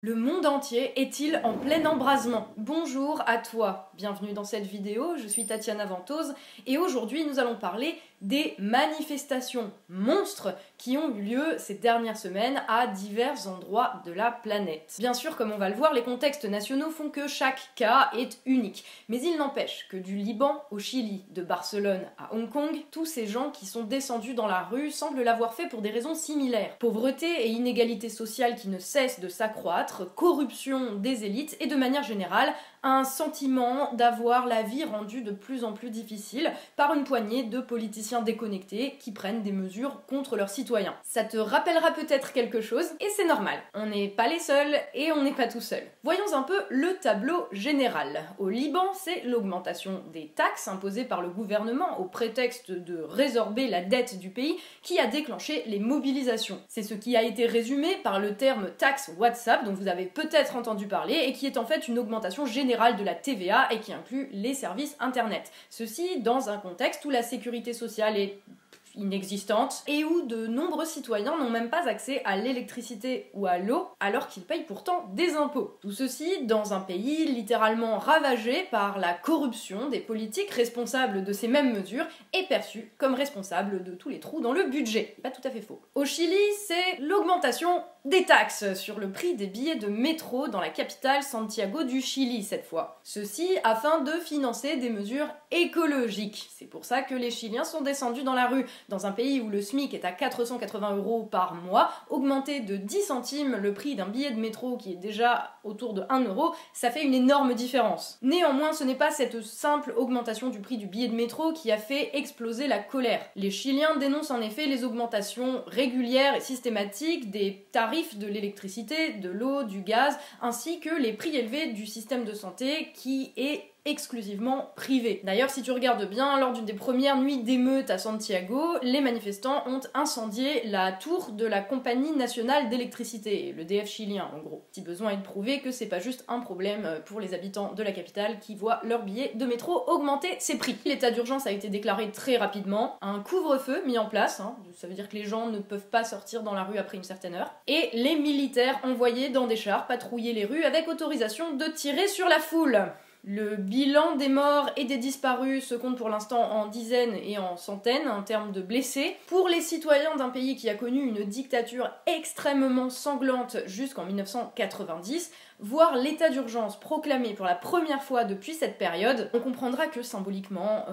Le monde entier est-il en plein embrasement? Bonjour à toi, bienvenue dans cette vidéo, je suis Tatiana Ventose et aujourd'hui nous allons parler des manifestations monstres qui ont eu lieu ces dernières semaines à divers endroits de la planète. Bien sûr, comme on va le voir, les contextes nationaux font que chaque cas est unique, mais il n'empêche que du Liban au Chili, de Barcelone à Hong Kong, tous ces gens qui sont descendus dans la rue semblent l'avoir fait pour des raisons similaires. Pauvreté et inégalité sociale qui ne cessent de s'accroître, corruption des élites et de manière générale, un sentiment d'avoir la vie rendue de plus en plus difficile par une poignée de politiciens déconnectés qui prennent des mesures contre leurs citoyens. Ça te rappellera peut-être quelque chose, et c'est normal. On n'est pas les seuls, et on n'est pas tout seul. Voyons un peu le tableau général. Au Liban, c'est l'augmentation des taxes imposées par le gouvernement au prétexte de résorber la dette du pays qui a déclenché les mobilisations. C'est ce qui a été résumé par le terme taxe WhatsApp, dont vous avez peut-être entendu parler, et qui est en fait une augmentation générale de la TVA et qui inclut les services internet. Ceci dans un contexte où la sécurité sociale est inexistante et où de nombreux citoyens n'ont même pas accès à l'électricité ou à l'eau alors qu'ils payent pourtant des impôts. Tout ceci dans un pays littéralement ravagé par la corruption des politiques responsables de ces mêmes mesures et perçus comme responsables de tous les trous dans le budget. Pas tout à fait faux. Au Chili, c'est l'augmentation des taxes sur le prix des billets de métro dans la capitale Santiago du Chili cette fois. Ceci afin de financer des mesures écologiques. C'est pour ça que les Chiliens sont descendus dans la rue. Dans un pays où le SMIC est à 480 € par mois, augmenter de 10 centimes le prix d'un billet de métro qui est déjà autour de 1 €, ça fait une énorme différence. Néanmoins, ce n'est pas cette simple augmentation du prix du billet de métro qui a fait exploser la colère. Les Chiliens dénoncent en effet les augmentations régulières et systématiques des tarifs de l'électricité, de l'eau, du gaz, ainsi que les prix élevés du système de santé qui est exclusivement privé. D'ailleurs, si tu regardes bien, lors d'une des premières nuits d'émeutes à Santiago, les manifestants ont incendié la tour de la compagnie nationale d'électricité, l'EDF chilien en gros. Si besoin est de prouver que c'est pas juste un problème pour les habitants de la capitale qui voient leur billet de métro augmenter ses prix. L'état d'urgence a été déclaré très rapidement, un couvre-feu mis en place, ça veut dire que les gens ne peuvent pas sortir dans la rue après une certaine heure, et les militaires envoyés dans des chars patrouiller les rues avec autorisation de tirer sur la foule. Le bilan des morts et des disparus se compte pour l'instant en dizaines et en centaines en termes de blessés. Pour les citoyens d'un pays qui a connu une dictature extrêmement sanglante jusqu'en 1990, voir l'état d'urgence proclamé pour la première fois depuis cette période, on comprendra que symboliquement,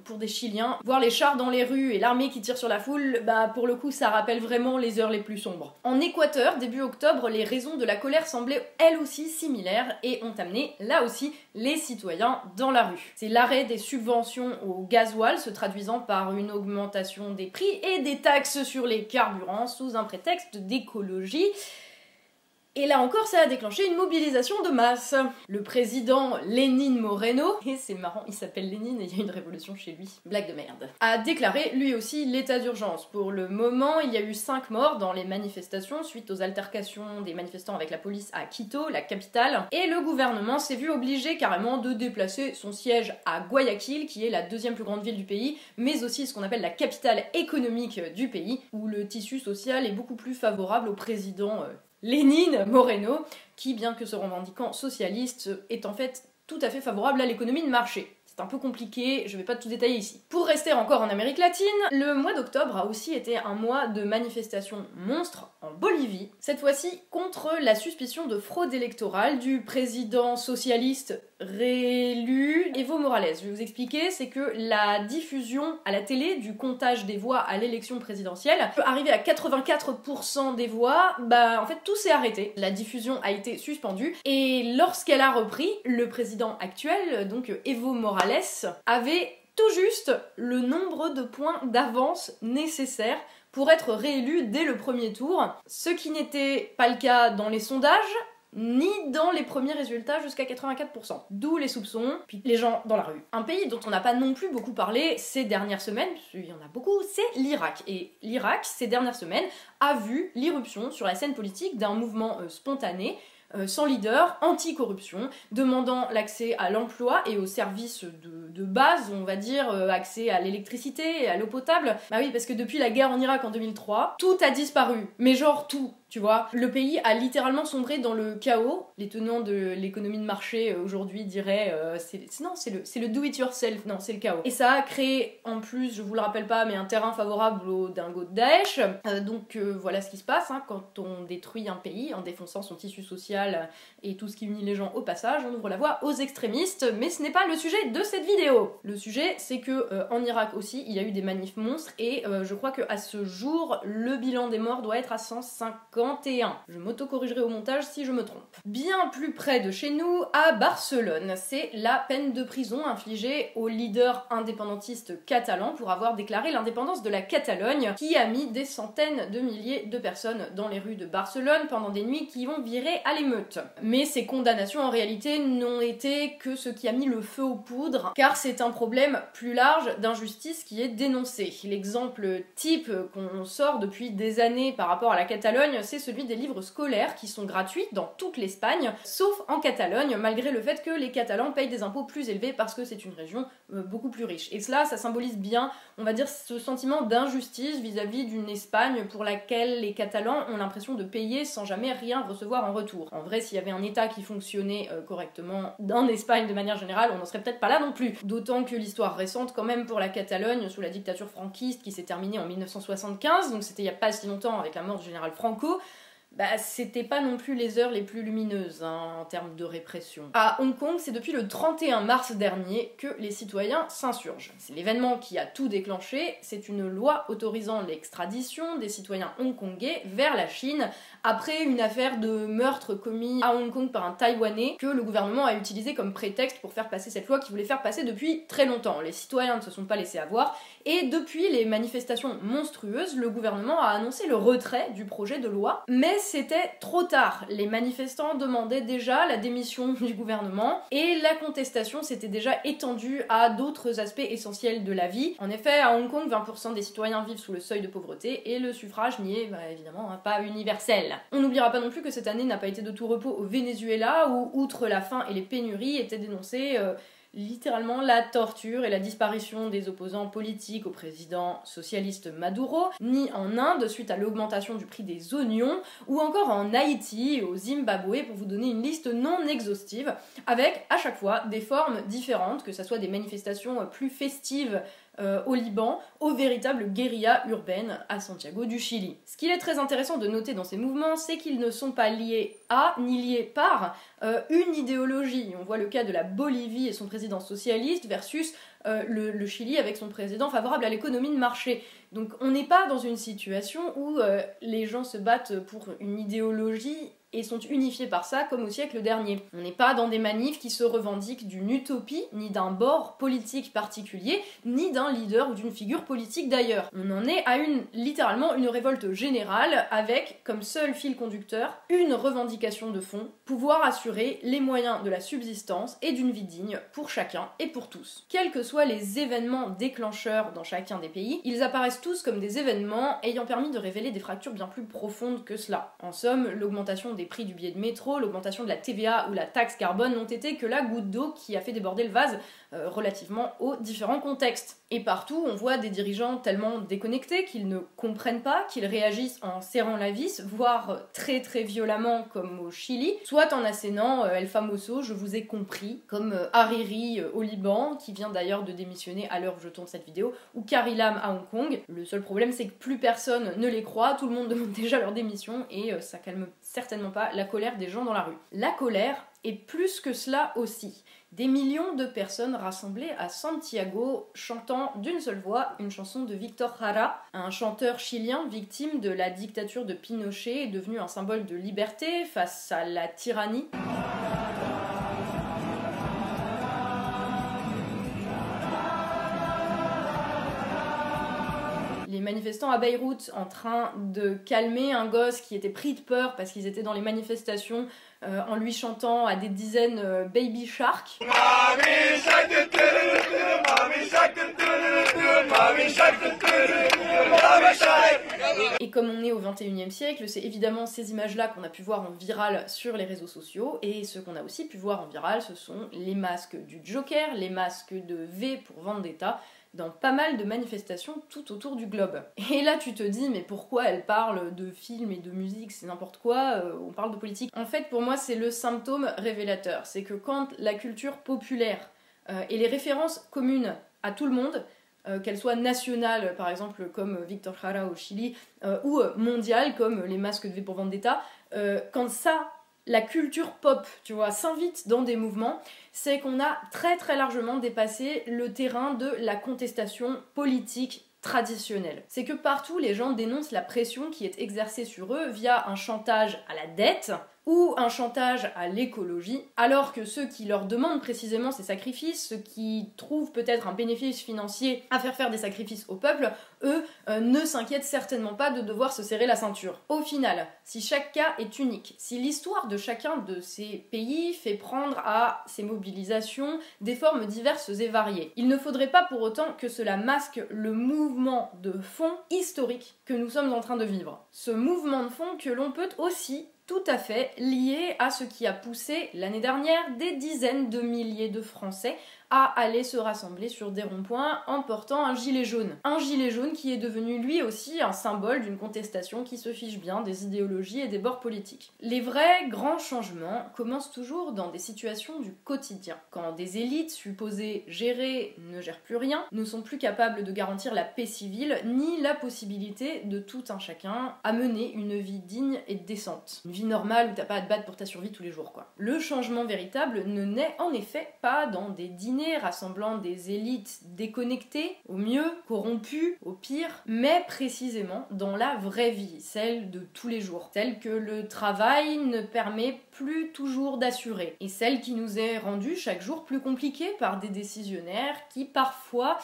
pour des Chiliens, voir les chars dans les rues et l'armée qui tire sur la foule, pour le coup ça rappelle vraiment les heures les plus sombres. En Équateur, début octobre, les raisons de la colère semblaient elles aussi similaires et ont amené, là aussi, les citoyens dans la rue. C'est l'arrêt des subventions au gasoil se traduisant par une augmentation des prix et des taxes sur les carburants sous un prétexte d'écologie. Et là encore, ça a déclenché une mobilisation de masse. Le président Lénine Moreno, et c'est marrant, il s'appelle Lénine et il y a une révolution chez lui, blague de merde, a déclaré lui aussi l'état d'urgence. Pour le moment, il y a eu 5 morts dans les manifestations suite aux altercations des manifestants avec la police à Quito, la capitale, et le gouvernement s'est vu obligé carrément de déplacer son siège à Guayaquil, qui est la 2e plus grande ville du pays, mais aussi ce qu'on appelle la capitale économique du pays, où le tissu social est beaucoup plus favorable au président Lénine Moreno, qui, bien que se revendiquant socialiste, est en fait tout à fait favorable à l'économie de marché. C'est un peu compliqué, je vais pas tout détailler ici. Pour rester encore en Amérique latine, le mois d'octobre a aussi été un mois de manifestations monstres en Bolivie, cette fois-ci contre la suspicion de fraude électorale du président socialiste réélu Evo Morales. Je vais vous expliquer, c'est que la diffusion à la télé du comptage des voix à l'élection présidentielle peut arriver à 84% des voix, en fait tout s'est arrêté. La diffusion a été suspendue et lorsqu'elle a repris, le président actuel, donc Evo Morales, avait tout juste le nombre de points d'avance nécessaires pour être réélu dès le premier tour, ce qui n'était pas le cas dans les sondages, ni dans les premiers résultats jusqu'à 84%. D'où les soupçons, puis les gens dans la rue. Un pays dont on n'a pas non plus beaucoup parlé ces dernières semaines, il y en a beaucoup, c'est l'Irak. Et l'Irak, ces dernières semaines, a vu l'irruption sur la scène politique d'un mouvement spontané, sans leader, anti-corruption, demandant l'accès à l'emploi et aux services de base, on va dire, accès à l'électricité et à l'eau potable. Bah oui, parce que depuis la guerre en Irak en 2003, tout a disparu. Mais genre tout. tu vois. Le pays a littéralement sombré dans le chaos. Les tenants de l'économie de marché aujourd'hui diraient c'est le do it yourself, non, c'est le chaos. Et ça a créé en plus, je vous le rappelle pas, mais un terrain favorable aux dingos de Daesh. Voilà ce qui se passe quand on détruit un pays en défonçant son tissu social et tout ce qui unit les gens au passage, on ouvre la voie aux extrémistes, mais ce n'est pas le sujet de cette vidéo. Le sujet, c'est que en Irak aussi, il y a eu des manifs monstres et je crois qu'à ce jour, le bilan des morts doit être à 151. Je m'auto-corrigerai au montage si je me trompe. Bien plus près de chez nous, à Barcelone, c'est la peine de prison infligée au leader indépendantiste catalan pour avoir déclaré l'indépendance de la Catalogne, qui a mis des centaines de milliers de personnes dans les rues de Barcelone pendant des nuits qui vont virer à l'émeute. Mais ces condamnations en réalité n'ont été que ce qui a mis le feu aux poudres, car c'est un problème plus large d'injustice qui est dénoncé. L'exemple type qu'on sort depuis des années par rapport à la Catalogne, c'est celui des livres scolaires qui sont gratuits dans toute l'Espagne, sauf en Catalogne, malgré le fait que les Catalans payent des impôts plus élevés parce que c'est une région beaucoup plus riche. Et cela, ça symbolise bien, on va dire, ce sentiment d'injustice vis-à-vis d'une Espagne pour laquelle les Catalans ont l'impression de payer sans jamais rien recevoir en retour. En vrai, s'il y avait un État qui fonctionnait correctement en Espagne de manière générale, on n'en serait peut-être pas là non plus. D'autant que l'histoire récente, quand même, pour la Catalogne, sous la dictature franquiste qui s'est terminée en 1975, donc c'était il y a pas si longtemps avec la mort du général Franco, c'était pas non plus les heures les plus lumineuses en termes de répression. À Hong Kong, c'est depuis le 31 mars dernier que les citoyens s'insurgent. C'est l'événement qui a tout déclenché, c'est une loi autorisant l'extradition des citoyens hongkongais vers la Chine après une affaire de meurtre commis à Hong Kong par un Taïwanais que le gouvernement a utilisé comme prétexte pour faire passer cette loi qu'il voulait faire passer depuis très longtemps. Les citoyens ne se sont pas laissés avoir et depuis les manifestations monstrueuses, le gouvernement a annoncé le retrait du projet de loi, mais c'était trop tard. Les manifestants demandaient déjà la démission du gouvernement et la contestation s'était déjà étendue à d'autres aspects essentiels de la vie. En effet, à Hong Kong, 20% des citoyens vivent sous le seuil de pauvreté et le suffrage n'y est évidemment pas universel. On n'oubliera pas non plus que cette année n'a pas été de tout repos au Venezuela où, outre la faim et les pénuries, étaient dénoncées littéralement la torture et la disparition des opposants politiques au président socialiste Maduro, ni en Inde suite à l'augmentation du prix des oignons, ou encore en Haïti et au Zimbabwe, pour vous donner une liste non exhaustive, avec à chaque fois des formes différentes, que ce soit des manifestations plus festives au Liban, aux véritables guérillas urbaines à Santiago du Chili. Ce qu'il est très intéressant de noter dans ces mouvements, c'est qu'ils ne sont pas liés à, ni liés par, une idéologie. On voit le cas de la Bolivie et son président socialiste versus le Chili avec son président favorable à l'économie de marché. Donc on n'est pas dans une situation où les gens se battent pour une idéologie et sont unifiés par ça comme au siècle dernier. On n'est pas dans des manifs qui se revendiquent d'une utopie, ni d'un bord politique particulier, ni d'un leader ou d'une figure politique d'ailleurs. On en est à littéralement une révolte générale avec, comme seul fil conducteur, une revendication de fond, pouvoir assurer les moyens de la subsistance et d'une vie digne pour chacun et pour tous. Quels que soient les événements déclencheurs dans chacun des pays, ils apparaissent tous comme des événements ayant permis de révéler des fractures bien plus profondes que cela. En somme, l'augmentation des prix du billet de métro, l'augmentation de la TVA ou la taxe carbone n'ont été que la goutte d'eau qui a fait déborder le vase relativement aux différents contextes. Et partout, on voit des dirigeants tellement déconnectés qu'ils ne comprennent pas, qu'ils réagissent en serrant la vis, voire très très violemment comme au Chili, soit en assénant El Famoso, je vous ai compris, comme Hariri au Liban, qui vient d'ailleurs de démissionner à l'heure où je tourne cette vidéo, ou Carrie Lam à Hong Kong. Le seul problème, c'est que plus personne ne les croit, tout le monde demande déjà leur démission et ça calme certainement pas la colère des gens dans la rue. La colère est plus que cela aussi. Des millions de personnes rassemblées à Santiago chantant d'une seule voix une chanson de Victor Jara, un chanteur chilien victime de la dictature de Pinochet et devenu un symbole de liberté face à la tyrannie. Les manifestants à Beyrouth en train de calmer un gosse qui était pris de peur parce qu'ils étaient dans les manifestations en lui chantant à des dizaines Baby Shark. Et comme on est au 21e siècle, c'est évidemment ces images-là qu'on a pu voir en viral sur les réseaux sociaux, et ce qu'on a aussi pu voir en viral, ce sont les masques du Joker, les masques de V pour Vendetta, dans pas mal de manifestations tout autour du globe. Et là tu te dis mais pourquoi elle parle de films et de musique, c'est n'importe quoi, on parle de politique. En fait pour moi c'est le symptôme révélateur, c'est que quand la culture populaire et les références communes à tout le monde, qu'elles soient nationales par exemple comme Victor Jara au Chili, ou mondiales comme les masques de V pour Vendetta, quand ça, la culture pop, tu vois, s'invite dans des mouvements, c'est qu'on a très très largement dépassé le terrain de la contestation politique traditionnelle. C'est que partout les gens dénoncent la pression qui est exercée sur eux via un chantage à la dette ou un chantage à l'écologie, alors que ceux qui leur demandent précisément ces sacrifices, ceux qui trouvent peut-être un bénéfice financier à faire des sacrifices au peuple, eux ne s'inquiètent certainement pas de devoir se serrer la ceinture. Au final, si chaque cas est unique, si l'histoire de chacun de ces pays fait prendre à ces mobilisations des formes diverses et variées, il ne faudrait pas pour autant que cela masque le mouvement de fond historique que nous sommes en train de vivre. Ce mouvement de fond que l'on peut aussi tout à fait lié à ce qui a poussé l'année dernière des dizaines de milliers de Français à aller se rassembler sur des ronds-points en portant un gilet jaune. Un gilet jaune qui est devenu lui aussi un symbole d'une contestation qui se fiche bien des idéologies et des bords politiques. Les vrais grands changements commencent toujours dans des situations du quotidien. Quand des élites supposées gérer ne gèrent plus rien, ne sont plus capables de garantir la paix civile, ni la possibilité de tout un chacun à mener une vie digne et décente. Une vie normale où t'as pas à te battre pour ta survie tous les jours, quoi. Le changement véritable ne naît en effet pas dans des dîners rassemblant des élites déconnectées, au mieux, corrompues, au pire, mais précisément dans la vraie vie, celle de tous les jours, celle que le travail ne permet plus toujours d'assurer, et celle qui nous est rendue chaque jour plus compliquée par des décisionnaires qui parfois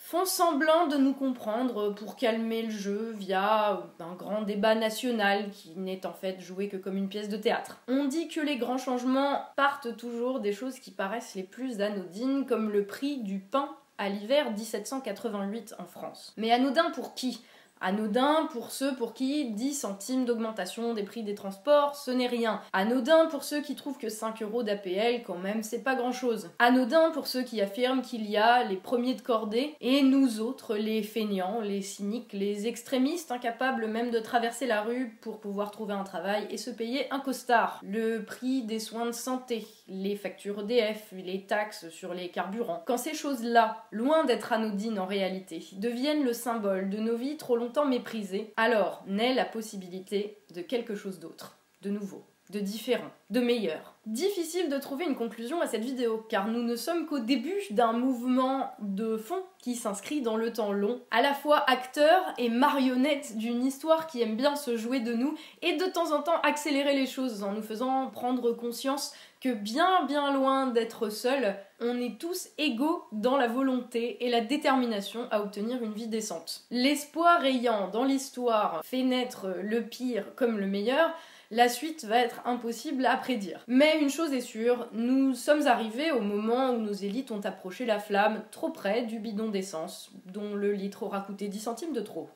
font semblant de nous comprendre pour calmer le jeu via un grand débat national qui n'est en fait joué que comme une pièce de théâtre. On dit que les grands changements partent toujours des choses qui paraissent les plus anodines, comme le prix du pain à l'hiver 1788 en France. Mais anodin pour qui ? Anodin pour ceux pour qui 10 centimes d'augmentation des prix des transports, ce n'est rien. Anodin pour ceux qui trouvent que 5 € d'APL, quand même, c'est pas grand-chose. Anodin pour ceux qui affirment qu'il y a les premiers de cordée, et nous autres, les feignants, les cyniques, les extrémistes, incapables même de traverser la rue pour pouvoir trouver un travail et se payer un costard. Le prix des soins de santé, les factures EDF, les taxes sur les carburants. Quand ces choses-là, loin d'être anodines en réalité, deviennent le symbole de nos vies trop longtemps méprisées, alors naît la possibilité de quelque chose d'autre, de nouveau, de différent, de meilleur. Difficile de trouver une conclusion à cette vidéo, car nous ne sommes qu'au début d'un mouvement de fond qui s'inscrit dans le temps long, à la fois acteur et marionnette d'une histoire qui aime bien se jouer de nous, et de temps en temps accélérer les choses en nous faisant prendre conscience que bien loin d'être seuls, on est tous égaux dans la volonté et la détermination à obtenir une vie décente. L'espoir ayant dans l'histoire fait naître le pire comme le meilleur, la suite va être impossible à prédire. Mais une chose est sûre, nous sommes arrivés au moment où nos élites ont approché la flamme trop près du bidon d'essence, dont le litre aura coûté 10 centimes de trop.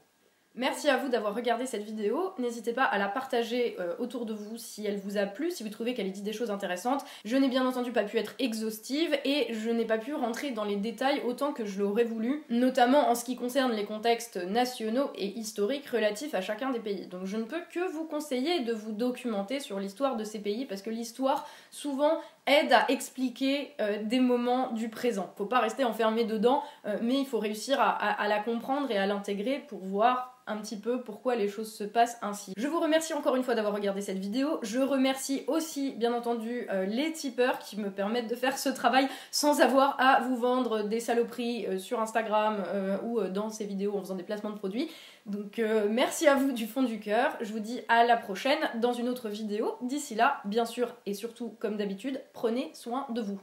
Merci à vous d'avoir regardé cette vidéo, n'hésitez pas à la partager autour de vous si elle vous a plu, si vous trouvez qu'elle dit des choses intéressantes. Je n'ai bien entendu pas pu être exhaustive et je n'ai pas pu rentrer dans les détails autant que je l'aurais voulu, notamment en ce qui concerne les contextes nationaux et historiques relatifs à chacun des pays. Donc je ne peux que vous conseiller de vous documenter sur l'histoire de ces pays parce que l'histoire souvent aide à expliquer des moments du présent. Faut pas rester enfermé dedans, mais il faut réussir à la comprendre et à l'intégrer pour voir un petit peu pourquoi les choses se passent ainsi. Je vous remercie encore une fois d'avoir regardé cette vidéo. Je remercie aussi, bien entendu, les tipeurs qui me permettent de faire ce travail sans avoir à vous vendre des saloperies sur Instagram ou dans ces vidéos en faisant des placements de produits. Donc merci à vous du fond du cœur. Je vous dis à la prochaine dans une autre vidéo. D'ici là, bien sûr et surtout comme d'habitude, prenez soin de vous.